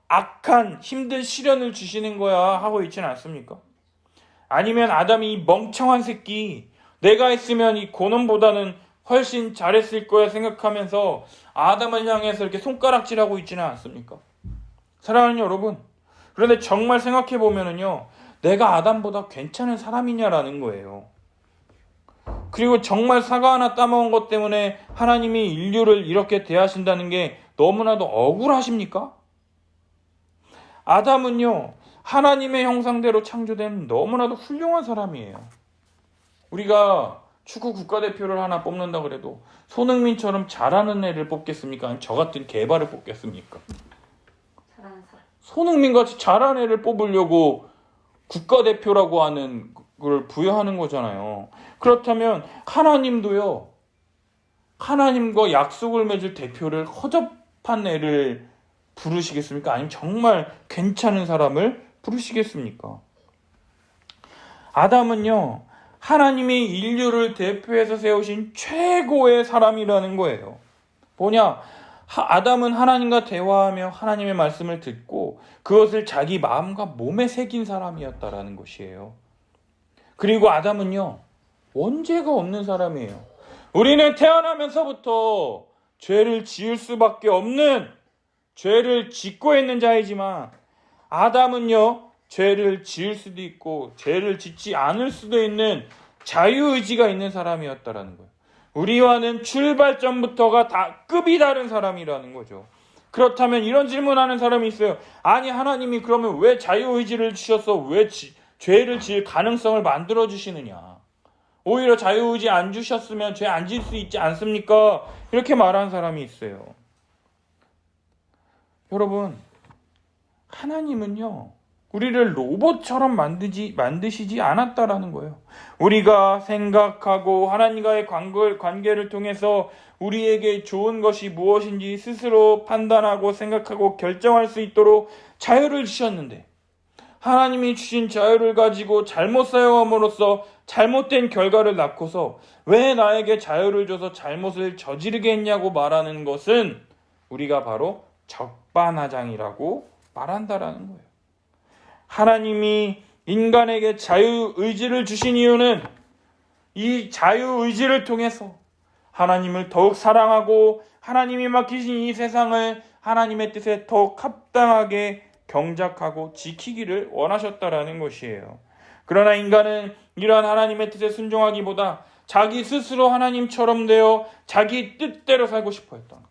악한 힘든 시련을 주시는 거야 하고 있지는 않습니까? 아니면 아담이 이 멍청한 새끼, 내가 했으면 이 고놈보다는 훨씬 잘했을 거야 생각하면서 아담을 향해서 이렇게 손가락질하고 있지는 않습니까? 사랑하는 여러분, 그런데 정말 생각해 보면은요, 내가 아담보다 괜찮은 사람이냐라는 거예요. 그리고 정말 사과 하나 따먹은 것 때문에 하나님이 인류를 이렇게 대하신다는 게 너무나도 억울하십니까? 아담은요, 하나님의 형상대로 창조된 너무나도 훌륭한 사람이에요. 우리가 축구 국가대표를 하나 뽑는다 그래도 손흥민처럼 잘하는 애를 뽑겠습니까? 아니면 저 같은 개발을 뽑겠습니까? 잘하는 사람. 손흥민같이 잘하는 애를 뽑으려고 국가대표라고 하는 걸 부여하는 거잖아요. 그렇다면 하나님도요, 하나님과 약속을 맺을 대표를 허접한 애를 부르시겠습니까? 아니면 정말 괜찮은 사람을 부르시겠습니까? 아담은요, 하나님이 인류를 대표해서 세우신 최고의 사람이라는 거예요. 뭐냐? 아담은 하나님과 대화하며 하나님의 말씀을 듣고 그것을 자기 마음과 몸에 새긴 사람이었다라는 것이에요. 그리고 아담은요, 원죄가 없는 사람이에요. 우리는 태어나면서부터 죄를 지을 수밖에 없는, 죄를 짓고 있는 자이지만 아담은요, 죄를 지을 수도 있고 죄를 짓지 않을 수도 있는 자유의지가 있는 사람이었다라는 거예요. 우리와는 출발점부터가 다 급이 다른 사람이라는 거죠. 그렇다면 이런 질문하는 사람이 있어요. 아니, 하나님이 그러면 왜 자유의지를 주셔서 왜 죄를 지을 가능성을 만들어 주시느냐? 오히려 자유의지 안 주셨으면 죄 안 지을 수 있지 않습니까? 이렇게 말하는 사람이 있어요. 여러분, 하나님은요, 우리를 로봇처럼 만드시지 않았다라는 거예요. 우리가 생각하고 하나님과의 관계를 통해서 우리에게 좋은 것이 무엇인지 스스로 판단하고 생각하고 결정할 수 있도록 자유를 주셨는데, 하나님이 주신 자유를 가지고 잘못 사용함으로써 잘못된 결과를 낳고서 왜 나에게 자유를 줘서 잘못을 저지르게 했냐고 말하는 것은 우리가 바로 적반하장이라고 말한다라는 거예요. 하나님이 인간에게 자유의지를 주신 이유는 이 자유의지를 통해서 하나님을 더욱 사랑하고 하나님이 맡기신 이 세상을 하나님의 뜻에 더욱 합당하게 경작하고 지키기를 원하셨다라는 것이에요. 그러나 인간은 이러한 하나님의 뜻에 순종하기보다 자기 스스로 하나님처럼 되어 자기 뜻대로 살고 싶어 했던 것.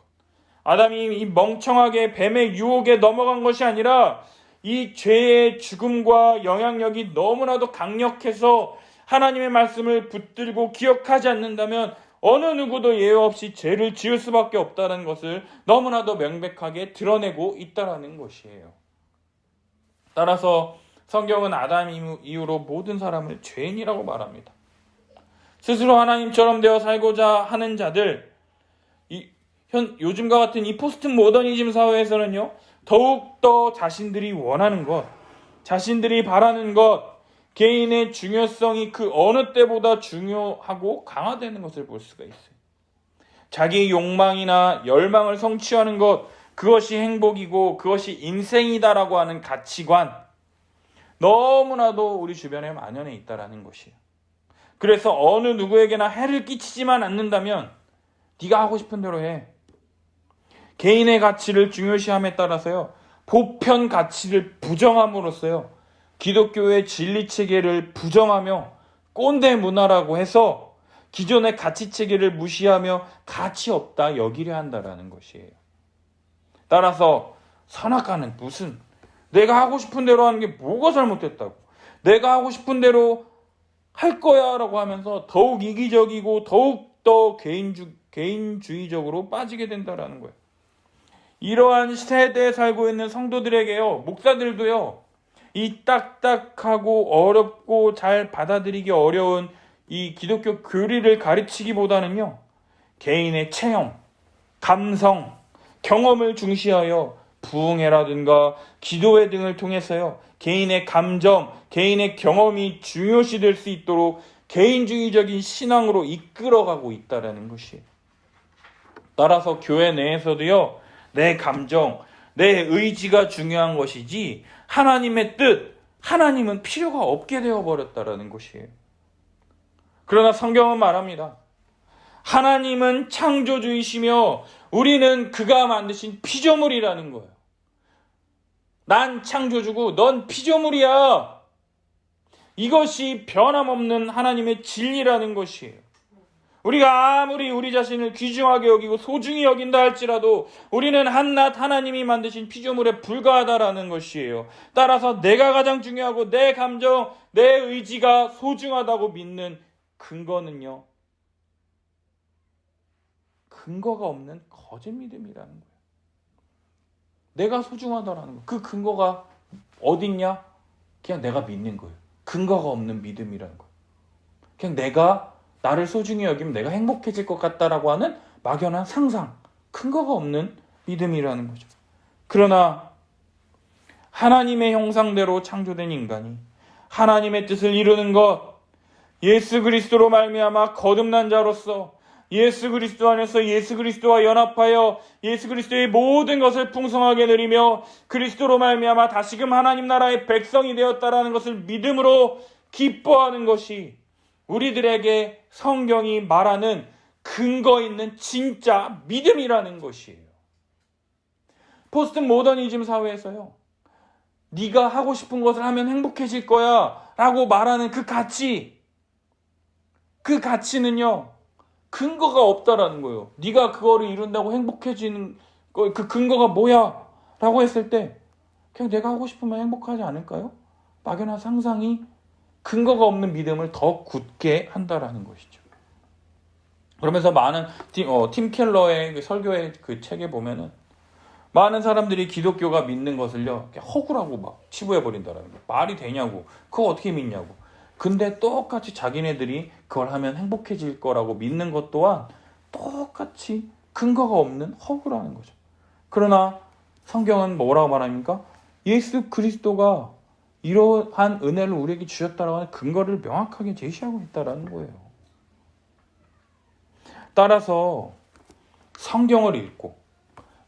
아담이 이 멍청하게 뱀의 유혹에 넘어간 것이 아니라 이 죄의 죽음과 영향력이 너무나도 강력해서 하나님의 말씀을 붙들고 기억하지 않는다면 어느 누구도 예외 없이 죄를 지을 수밖에 없다는 것을 너무나도 명백하게 드러내고 있다는 것이에요. 따라서 성경은 아담 이후로 모든 사람을 죄인이라고 말합니다. 스스로 하나님처럼 되어 살고자 하는 자들, 요즘과 같은 이 포스트 모더니즘 사회에서는요, 더욱더 자신들이 원하는 것, 자신들이 바라는 것, 개인의 중요성이 그 어느 때보다 중요하고 강화되는 것을 볼 수가 있어요. 자기 욕망이나 열망을 성취하는 것, 그것이 행복이고 그것이 인생이다라고 하는 가치관, 너무나도 우리 주변에 만연해 있다라는 것이에요. 그래서 어느 누구에게나 해를 끼치지만 않는다면 네가 하고 싶은 대로 해. 개인의 가치를 중요시함에 따라서요, 보편 가치를 부정함으로써요, 기독교의 진리체계를 부정하며 꼰대 문화라고 해서 기존의 가치체계를 무시하며 가치 없다 여기려 한다라는 것이에요. 따라서 선악과는 무슨, 내가 하고 싶은 대로 하는 게 뭐가 잘못됐다고, 내가 하고 싶은 대로 할 거야 라고 하면서 더욱 이기적이고 더욱더 개인주의적으로 빠지게 된다라는 거예요. 이러한 세대에 살고 있는 성도들에게요, 목사들도요, 이 딱딱하고 어렵고 잘 받아들이기 어려운 이 기독교 교리를 가르치기보다는요, 개인의 체험, 감성, 경험을 중시하여 부흥회라든가 기도회 등을 통해서요, 개인의 감정, 개인의 경험이 중요시 될 수 있도록 개인주의적인 신앙으로 이끌어가고 있다는 것이에요. 따라서 교회 내에서도요, 내 감정, 내 의지가 중요한 것이지 하나님의 뜻, 하나님은 필요가 없게 되어버렸다라는 것이에요. 그러나 성경은 말합니다. 하나님은 창조주이시며 우리는 그가 만드신 피조물이라는 거예요. 난 창조주고 넌 피조물이야. 이것이 변함없는 하나님의 진리라는 것이에요. 우리가 아무리 우리 자신을 귀중하게 여기고 소중히 여긴다 할지라도 우리는 한낱 하나님이 만드신 피조물에 불과하다라는 것이에요. 따라서 내가 가장 중요하고 내 감정, 내 의지가 소중하다고 믿는 근거는요, 근거가 없는 거짓 믿음이라는 거예요. 내가 소중하다라는 거. 그 근거가 어딨냐? 그냥 내가 믿는 거예요. 근거가 없는 믿음이라는 거예요. 그냥 내가 나를 소중히 여기면 내가 행복해질 것 같다라고 하는 막연한 상상, 근거가 없는 믿음이라는 거죠. 그러나 하나님의 형상대로 창조된 인간이 하나님의 뜻을 이루는 것, 예수 그리스도로 말미암아 거듭난 자로서 예수 그리스도 안에서 예수 그리스도와 연합하여 예수 그리스도의 모든 것을 풍성하게 누리며 그리스도로 말미암아 다시금 하나님 나라의 백성이 되었다라는 것을 믿음으로 기뻐하는 것이 우리들에게 성경이 말하는 근거 있는 진짜 믿음이라는 것이에요. 포스트 모더니즘 사회에서요, 네가 하고 싶은 것을 하면 행복해질 거야 라고 말하는 그 가치는요, 근거가 없다라는 거예요. 네가 그거를 이룬다고 행복해지는 그 근거가 뭐야? 라고 했을 때 그냥 내가 하고 싶으면 행복하지 않을까요? 막연한 상상이 근거가 없는 믿음을 더 굳게 한다라는 것이죠. 그러면서 많은 팀 켈러의 그 설교의 그 책에 보면은 많은 사람들이 기독교가 믿는 것을요, 허구라고 막 치부해버린다라는 거예요. 말이 되냐고, 그거 어떻게 믿냐고. 근데 똑같이 자기네들이 그걸 하면 행복해질 거라고 믿는 것 또한 똑같이 근거가 없는 허구라는 거죠. 그러나 성경은 뭐라고 말합니까? 예수 그리스도가 이러한 은혜를 우리에게 주셨다라고 하는 근거를 명확하게 제시하고 있다는 거예요. 따라서 성경을 읽고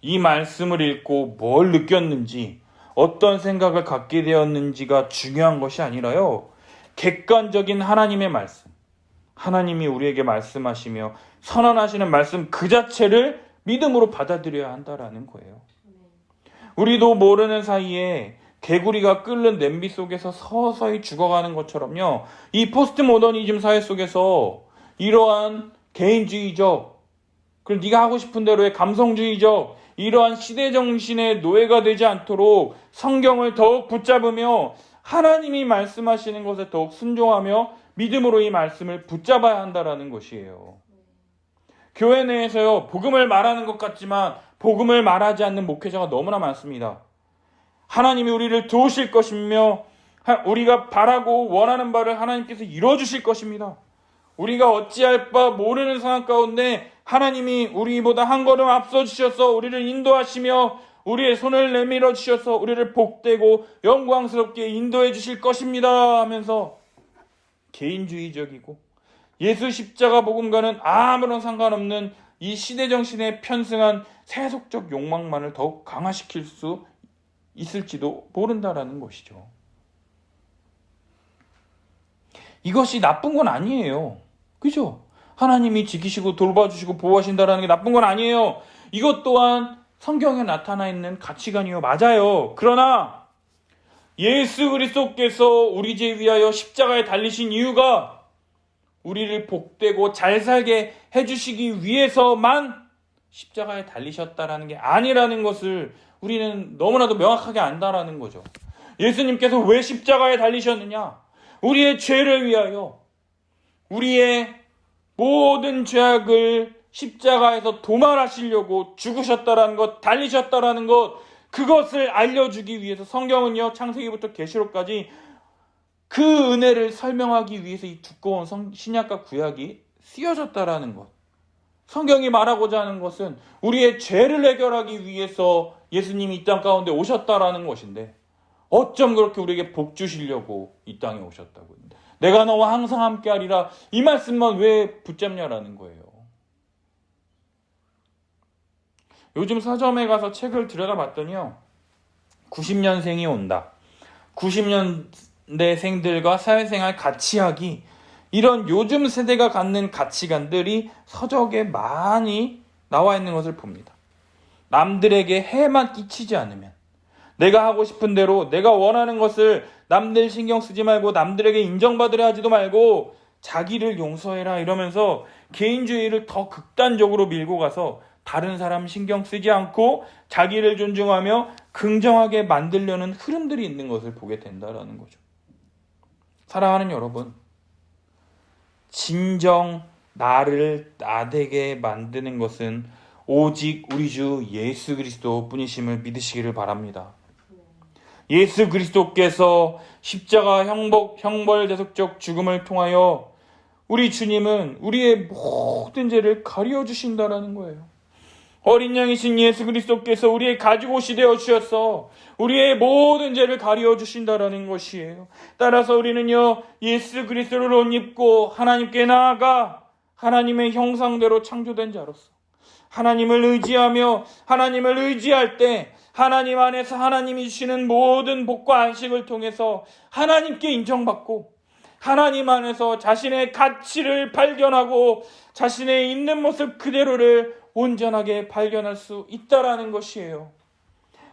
이 말씀을 읽고 뭘 느꼈는지 어떤 생각을 갖게 되었는지가 중요한 것이 아니라요, 객관적인 하나님의 말씀, 하나님이 우리에게 말씀하시며 선언하시는 말씀 그 자체를 믿음으로 받아들여야 한다라는 거예요. 우리도 모르는 사이에 개구리가 끓는 냄비 속에서 서서히 죽어가는 것처럼요, 이 포스트 모더니즘 사회 속에서 이러한 개인주의적, 그리고 네가 하고 싶은 대로의 감성주의적 이러한 시대 정신의 노예가 되지 않도록 성경을 더욱 붙잡으며 하나님이 말씀하시는 것에 더욱 순종하며 믿음으로 이 말씀을 붙잡아야 한다라는 것이에요. 교회 내에서요, 복음을 말하는 것 같지만 복음을 말하지 않는 목회자가 너무나 많습니다. 하나님이 우리를 도우실 것이며 우리가 바라고 원하는 바를 하나님께서 이루어주실 것입니다. 우리가 어찌할 바 모르는 상황 가운데 하나님이 우리보다 한 걸음 앞서 주셔서 우리를 인도하시며 우리의 손을 내밀어 주셔서 우리를 복되고 영광스럽게 인도해 주실 것입니다 하면서 개인주의적이고 예수 십자가 복음과는 아무런 상관없는 이 시대 정신에 편승한 세속적 욕망만을 더욱 강화시킬 수 있을지도 모른다라는 것이죠. 이것이 나쁜 건 아니에요. 그죠? 하나님이 지키시고 돌봐주시고 보호하신다라는 게 나쁜 건 아니에요. 이것 또한 성경에 나타나 있는 가치관이요, 맞아요. 그러나 예수 그리스도께서 우리 죄 위하여 십자가에 달리신 이유가 우리를 복되고 잘 살게 해주시기 위해서만 십자가에 달리셨다라는 게 아니라는 것을 우리는 너무나도 명확하게 안다라는 거죠. 예수님께서 왜 십자가에 달리셨느냐? 우리의 죄를 위하여, 우리의 모든 죄악을 십자가에서 도말하시려고 죽으셨다라는 것, 달리셨다라는 것, 그것을 알려주기 위해서 성경은요, 창세기부터 계시록까지 그 은혜를 설명하기 위해서 이 두꺼운 신약과 구약이 쓰여졌다라는 것. 성경이 말하고자 하는 것은 우리의 죄를 해결하기 위해서 예수님이 이 땅 가운데 오셨다라는 것인데 어쩜 그렇게 우리에게 복 주시려고 이 땅에 오셨다고. 내가 너와 항상 함께하리라, 이 말씀만 왜 붙잡냐라는 거예요. 요즘 서점에 가서 책을 들여다봤더니요. 90년생이 온다. 90년대생들과 사회생활 같이 하기. 이런 요즘 세대가 갖는 가치관들이 서적에 많이 나와 있는 것을 봅니다. 남들에게 해만 끼치지 않으면, 내가 하고 싶은 대로 내가 원하는 것을 남들 신경 쓰지 말고 남들에게 인정받으려 하지도 말고 자기를 용서해라 이러면서 개인주의를 더 극단적으로 밀고 가서 다른 사람 신경 쓰지 않고 자기를 존중하며 긍정하게 만들려는 흐름들이 있는 것을 보게 된다는 거죠. 사랑하는 여러분, 진정 나를 나되게 만드는 것은 오직 우리 주 예수 그리스도 뿐이심을 믿으시기를 바랍니다. 예수 그리스도께서 십자가 형벌대속적 죽음을 통하여 우리 주님은 우리의 모든 죄를 가리워 주신다라는 거예요. 어린 양이신 예수 그리스도께서 우리의 가죽옷이 되어 주셔서 우리의 모든 죄를 가리워 주신다라는 것이에요. 따라서 우리는요, 예수 그리스도를 옷 입고 하나님께 나아가 하나님의 형상대로 창조된 자로서 하나님을 의지하며 하나님을 의지할 때 하나님 안에서 하나님이 주시는 모든 복과 안식을 통해서 하나님께 인정받고 하나님 안에서 자신의 가치를 발견하고 자신의 있는 모습 그대로를 온전하게 발견할 수 있다라는 것이에요.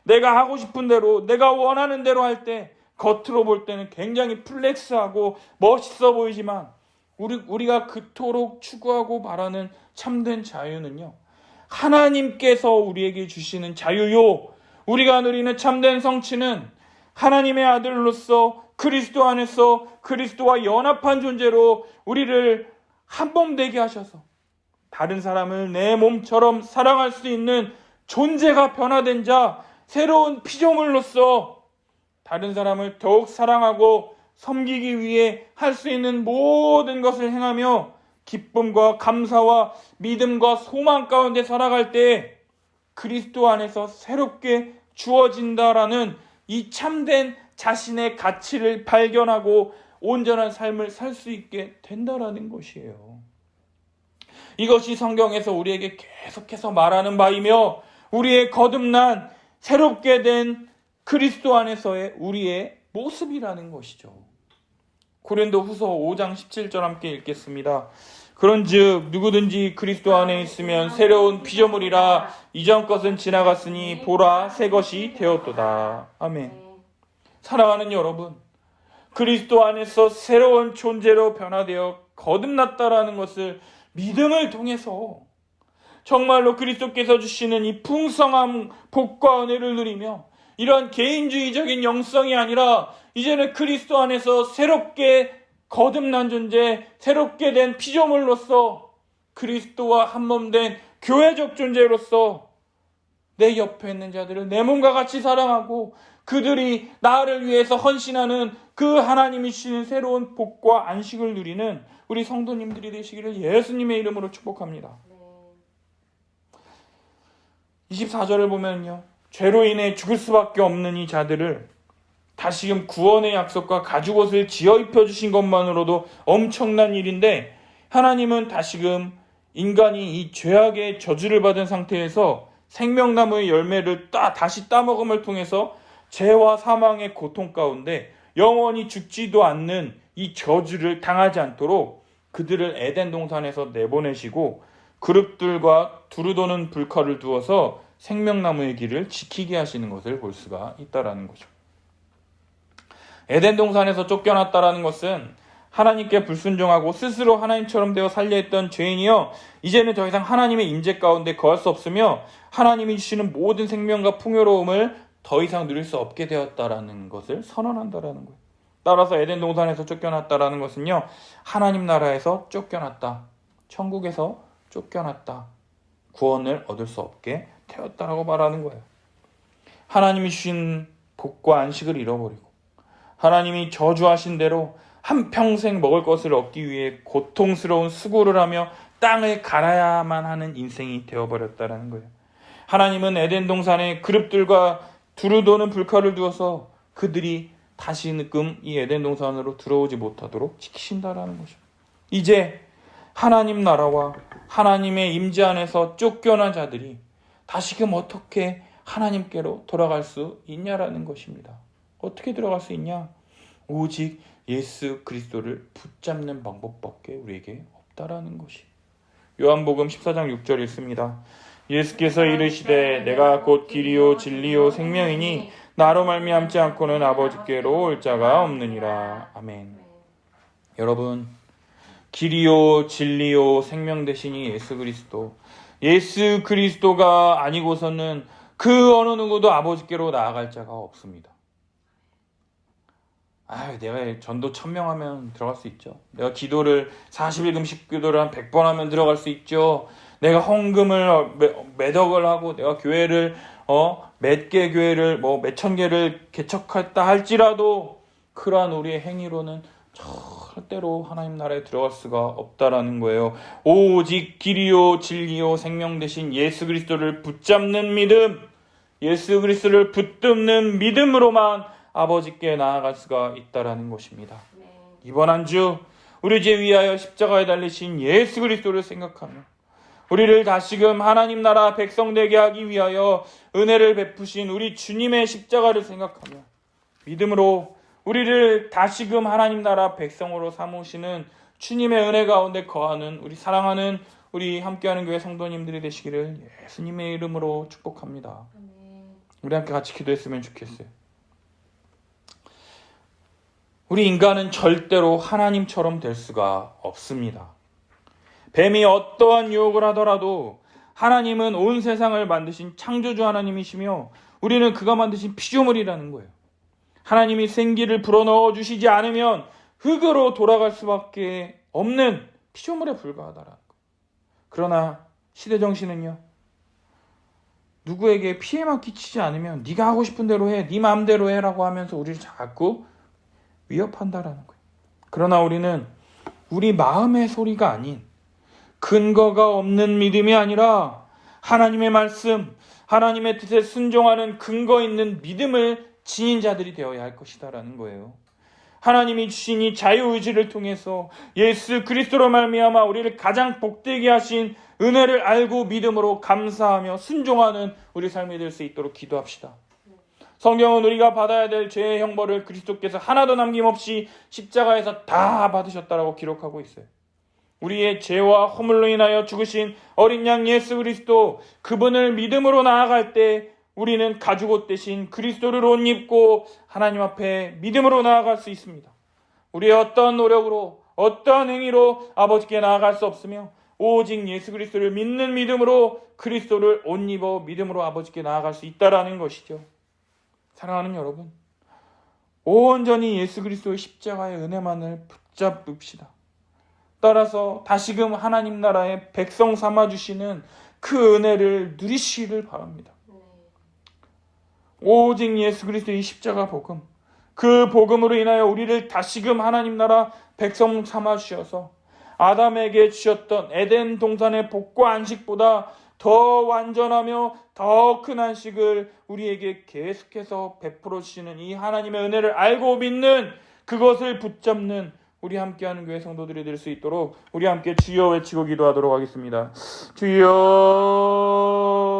내가 하고 싶은 대로 내가 원하는 대로 할 때 겉으로 볼 때는 굉장히 플렉스하고 멋있어 보이지만 우리가 그토록 추구하고 바라는 참된 자유는요, 하나님께서 우리에게 주시는 자유요, 우리가 누리는 참된 성취는 하나님의 아들로서 그리스도 안에서 그리스도와 연합한 존재로 우리를 한 몸 되게 하셔서 다른 사람을 내 몸처럼 사랑할 수 있는 존재가 변화된 자, 새로운 피조물로서 다른 사람을 더욱 사랑하고 섬기기 위해 할 수 있는 모든 것을 행하며 기쁨과 감사와 믿음과 소망 가운데 살아갈 때 그리스도 안에서 새롭게 주어진다라는 이 참된 자신의 가치를 발견하고 온전한 삶을 살 수 있게 된다라는 것이에요. 이것이 성경에서 우리에게 계속해서 말하는 바이며 우리의 거듭난 새롭게 된 그리스도 안에서의 우리의 모습이라는 것이죠. 고린도후서 5장 17절 함께 읽겠습니다. 그런즉 누구든지 그리스도 안에 있으면 새로운 피조물이라 이전 것은 지나갔으니 보라 새 것이 되었도다. 아멘. 사랑하는 여러분, 그리스도 안에서 새로운 존재로 변화되어 거듭났다라는 것을 믿음을 통해서 정말로 그리스도께서 주시는 이 풍성한 복과 은혜를 누리며 이런 개인주의적인 영성이 아니라 이제는 그리스도 안에서 새롭게 거듭난 존재, 새롭게 된 피조물로서 그리스도와 한몸된 교회적 존재로서 내 옆에 있는 자들을 내 몸과 같이 사랑하고 그들이 나를 위해서 헌신하는 그 하나님이 주시는 새로운 복과 안식을 누리는 우리 성도님들이 되시기를 예수님의 이름으로 축복합니다. 24절을 보면요, 죄로 인해 죽을 수밖에 없는 이 자들을 다시금 구원의 약속과 가죽옷을 지어 입혀주신 것만으로도 엄청난 일인데, 하나님은 다시금 인간이 이 죄악의 저주를 받은 상태에서 생명나무의 열매를 다시 따먹음을 통해서 죄와 사망의 고통 가운데 영원히 죽지도 않는 이 저주를 당하지 않도록 그들을 에덴 동산에서 내보내시고 그룹들과 두루도는 불칼을 두어서 생명나무의 길을 지키게 하시는 것을 볼 수가 있다라는 거죠. 에덴 동산에서 쫓겨났다라는 것은 하나님께 불순종하고 스스로 하나님처럼 되어 살려 했던 죄인이요, 이제는 더 이상 하나님의 임재 가운데 거할 수 없으며 하나님이 주시는 모든 생명과 풍요로움을 더 이상 누릴 수 없게 되었다라는 것을 선언한다라는 거예요. 따라서 에덴 동산에서 쫓겨났다라는 것은요, 하나님 나라에서 쫓겨났다, 천국에서 쫓겨났다, 구원을 얻을 수 없게 되었다라고 말하는 거예요. 하나님이 주신 복과 안식을 잃어버리고 하나님이 저주하신 대로 한평생 먹을 것을 얻기 위해 고통스러운 수고를 하며 땅을 갈아야만 하는 인생이 되어버렸다는 거예요. 하나님은 에덴 동산에 그룹들과 두루도는 불칼을 두어서 그들이 다시금 이 에덴 동산으로 들어오지 못하도록 지키신다라는 거죠. 이제 하나님 나라와 하나님의 임재 안에서 쫓겨난 자들이 다시금 어떻게 하나님께로 돌아갈 수 있냐라는 것입니다. 어떻게 들어갈 수 있냐? 오직 예수 그리스도를 붙잡는 방법밖에 우리에게 없다라는 것이. 요한복음 14장 6절 읽습니다. 예수께서 이르시되 내가 곧 길이요 진리요 생명이니 나로 말미암지 않고는 아버지께로 올 자가 없느니라. 아멘. 여러분, 길이요 진리요 생명 되시니 예수 그리스도. 예수 그리스도가 아니고서는 그 어느 누구도 아버지께로 나아갈 자가 없습니다. 내가 전도 1000명 하면 들어갈 수 있죠. 내가 기도를 40일 금식 기도를 한 100번 하면 들어갈 수 있죠. 내가 헌금을 매덕을 하고 내가 교회를 몇 개 교회를 몇천 개를 개척했다 할지라도 그러한 우리의 행위로는 절대로 하나님 나라에 들어갈 수가 없다라는 거예요. 오직 길이요 진리요 생명 되신 예수 그리스도를 붙잡는 믿음, 예수 그리스도를 붙듭는 믿음으로만 아버지께 나아갈 수가 있다라는 것입니다. 이번 한 주 우리 죄 위하여 십자가에 달리신 예수 그리스도를 생각하며 우리를 다시금 하나님 나라 백성 되게 하기 위하여 은혜를 베푸신 우리 주님의 십자가를 생각하며 믿음으로 우리를 다시금 하나님 나라 백성으로 삼으시는 주님의 은혜 가운데 거하는 우리 사랑하는 우리 함께하는 교회 성도님들이 되시기를 예수님의 이름으로 축복합니다. 우리 함께 같이 기도했으면 좋겠어요. 우리 인간은 절대로 하나님처럼 될 수가 없습니다. 뱀이 어떠한 유혹을 하더라도 하나님은 온 세상을 만드신 창조주 하나님이시며 우리는 그가 만드신 피조물이라는 거예요. 하나님이 생기를 불어넣어 주시지 않으면 흙으로 돌아갈 수밖에 없는 피조물에 불과하다라는 거예요. 그러나 시대정신은요, 누구에게 피해만 끼치지 않으면 네가 하고 싶은 대로 해, 네 마음대로 해라고 하면서 우리를 자꾸 위협한다라는 거예요. 그러나 우리는 우리 마음의 소리가 아닌 근거가 없는 믿음이 아니라 하나님의 말씀, 하나님의 뜻에 순종하는 근거 있는 믿음을 지닌 자들이 되어야 할 것이다라는 거예요. 하나님이 주신 이 자유의지를 통해서 예수 그리스도로 말미암아 우리를 가장 복되게 하신 은혜를 알고 믿음으로 감사하며 순종하는 우리 삶이 될 수 있도록 기도합시다. 성경은 우리가 받아야 될 죄의 형벌을 그리스도께서 하나도 남김없이 십자가에서 다 받으셨다라고 기록하고 있어요. 우리의 죄와 허물로 인하여 죽으신 어린 양 예수 그리스도, 그분을 믿음으로 나아갈 때 우리는 가죽옷 대신 그리스도를 옷 입고 하나님 앞에 믿음으로 나아갈 수 있습니다. 우리의 어떠한 노력으로 어떠한 행위로 아버지께 나아갈 수 없으며 오직 예수 그리스도를 믿는 믿음으로 그리스도를 옷 입어 믿음으로 아버지께 나아갈 수 있다라는 것이죠. 사랑하는 여러분, 온전히 예수 그리스도의 십자가의 은혜만을 붙잡읍시다. 따라서 다시금 하나님 나라의 백성 삼아주시는 그 은혜를 누리시기를 바랍니다. 오직 예수 그리스도의 십자가 복음, 그 복음으로 인하여 우리를 다시금 하나님 나라 백성 삼아주셔서 아담에게 주셨던 에덴 동산의 복과 안식보다 더 완전하며 더 큰 안식을 우리에게 계속해서 베풀어 주시는 이 하나님의 은혜를 알고 믿는, 그것을 붙잡는 우리 함께하는 교회 성도들이 될 수 있도록 우리 함께 주여 외치고 기도하도록 하겠습니다. 주여.